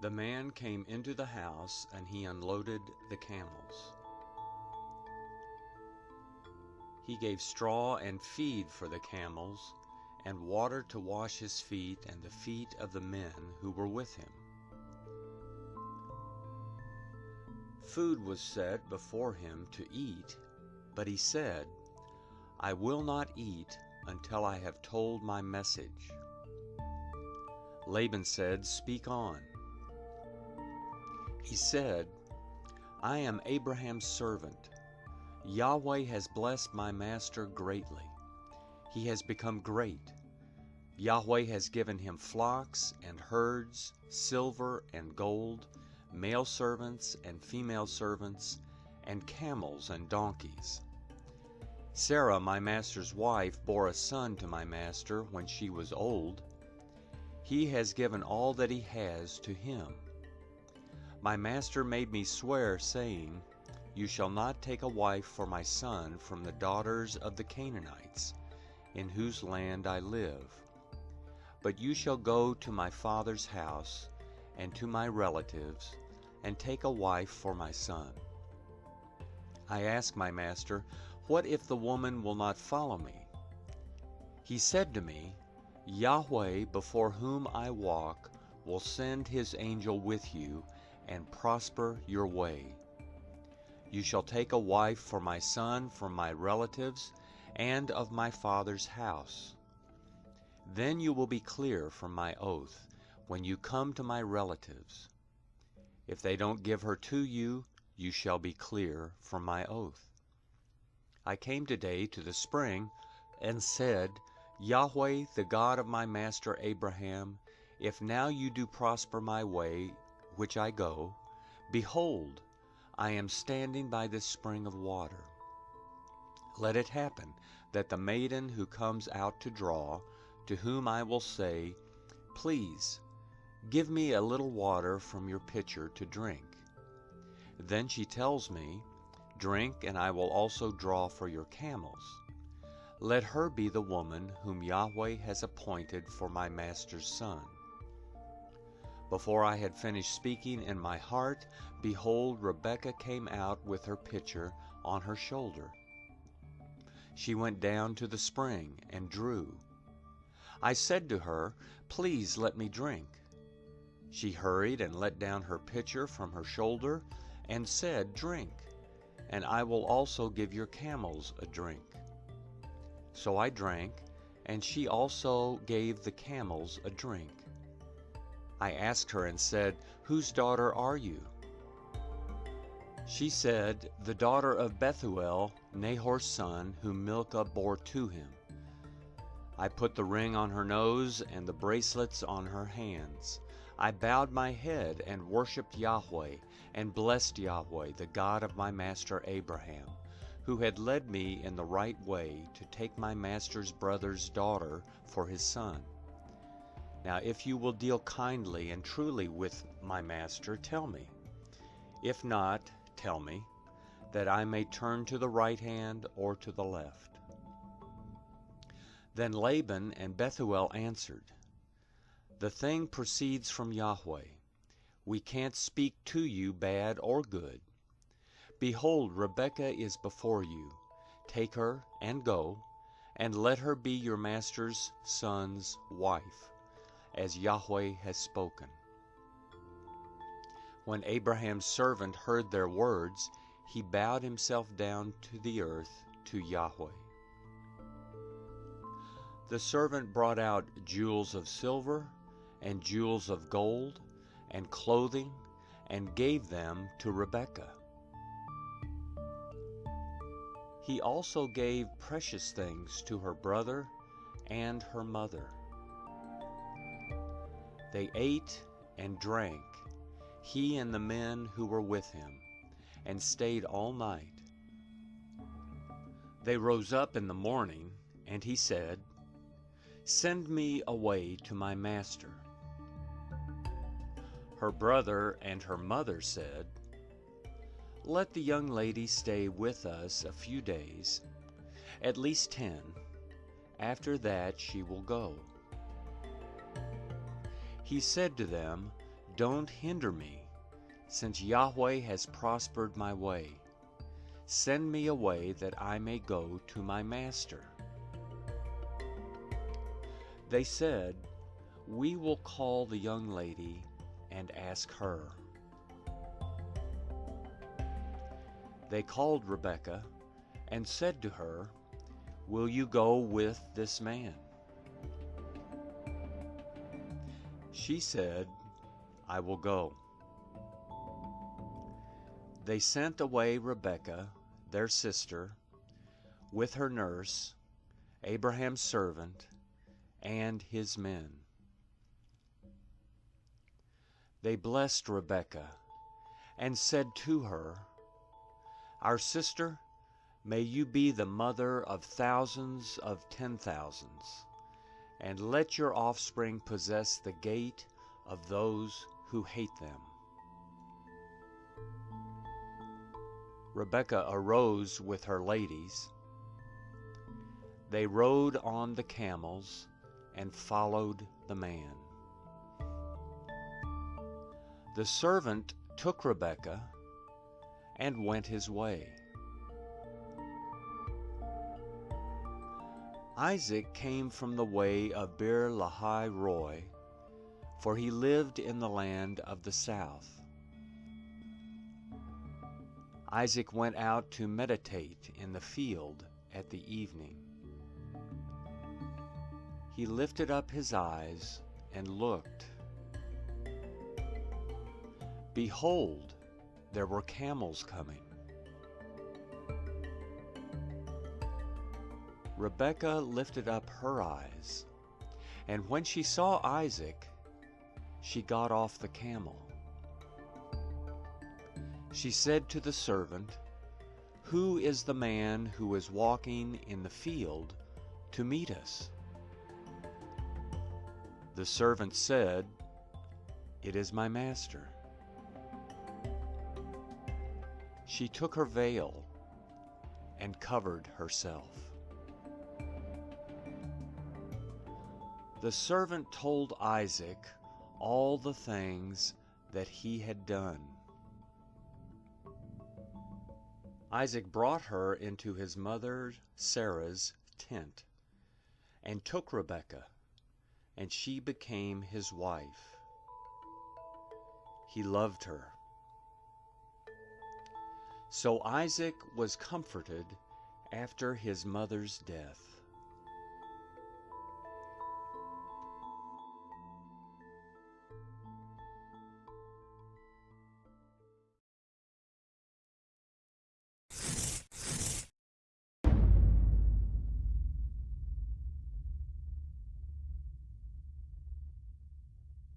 The man came into the house, and he unloaded the camels. He gave straw and feed for the camels, and water to wash his feet and the feet of the men who were with him. Food was set before him to eat, but he said, "I will not eat until I have told my message." Laban said, "Speak on." He said, "I am Abraham's servant. Yahweh has blessed my master greatly. He has become great. Yahweh has given him flocks and herds, silver and gold, male servants and female servants, and camels and donkeys. Sarah, my master's wife, bore a son to my master when she was old. He has given all that he has to him. My master made me swear, saying, 'You shall not take a wife for my son from the daughters of the Canaanites, in whose land I live. But you shall go to my father's house and to my relatives, and take a wife for my son.' I asked my master, 'What if the woman will not follow me?' He said to me, 'Yahweh, before whom I walk, will send his angel with you, and prosper your way. You shall take a wife for my son from my relatives and of my father's house. Then you will be clear from my oath when you come to my relatives. If they don't give her to you, you shall be clear from my oath.' I came today to the spring and said, 'Yahweh, the God of my master Abraham, if now you do prosper my way which I go, behold, I am standing by this spring of water. Let it happen that the maiden who comes out to draw, to whom I will say, "Please, give me a little water from your pitcher to drink," then she tells me, "Drink, and I will also draw for your camels." Let her be the woman whom Yahweh has appointed for my master's son." Before I had finished speaking in my heart, behold, Rebekah came out with her pitcher on her shoulder. She went down to the spring and drew. I said to her, "Please let me drink." She hurried and let down her pitcher from her shoulder and said, "Drink, and I will also give your camels a drink." So I drank, and she also gave the camels a drink. I asked her and said, "Whose daughter are you?" She said, "The daughter of Bethuel, Nahor's son, whom Milcah bore to him." I put the ring on her nose and the bracelets on her hands. I bowed my head and worshipped Yahweh, and blessed Yahweh, the God of my master Abraham, who had led me in the right way to take my master's brother's daughter for his son. Now if you will deal kindly and truly with my master, tell me. If not, tell me, that I may turn to the right hand or to the left." Then Laban and Bethuel answered, "The thing proceeds from Yahweh. We can't speak to you bad or good. Behold, Rebekah is before you. Take her and go, and let her be your master's son's wife, as Yahweh has spoken." When Abraham's servant heard their words, he bowed himself down to the earth to Yahweh. The servant brought out jewels of silver and jewels of gold and clothing, and gave them to Rebekah. He also gave precious things to her brother and her mother. They ate and drank, he and the men who were with him, and stayed all night. They rose up in the morning, and he said, "Send me away to my master." Her brother and her mother said, "Let the young lady stay with us a few days, at least 10. After that she will go." He said to them, don't hinder me, since Yahweh has prospered my way. Send me away that I may go to my master." They said, "We will call the young lady and ask her." They called Rebekah and said to her, "Will you go with this man?" She said, "I will go." They sent away Rebekah, their sister, with her nurse, Abraham's servant, and his men. They blessed Rebekah and said to her, "Our sister, may you be the mother of thousands of 10,000s, and let your offspring possess the gate of those who hate them." Rebekah arose with her ladies. They rode on the camels and followed the man. The servant took Rebekah and went his way. Isaac came from the way of Beer Lahai Roi, for he lived in the land of the south. Isaac went out to meditate in the field at the evening. He lifted up his eyes and looked. Behold, there were camels coming. Rebekah lifted up her eyes, and when she saw Isaac, she got off the camel. She said to the servant, "Who is the man who is walking in the field to meet us?" The servant said, "It is my master." She took her veil and covered herself. The servant told Isaac all the things that he had done. Isaac brought her into his mother Sarah's tent and took Rebekah, and she became his wife. He loved her. So Isaac was comforted after his mother's death.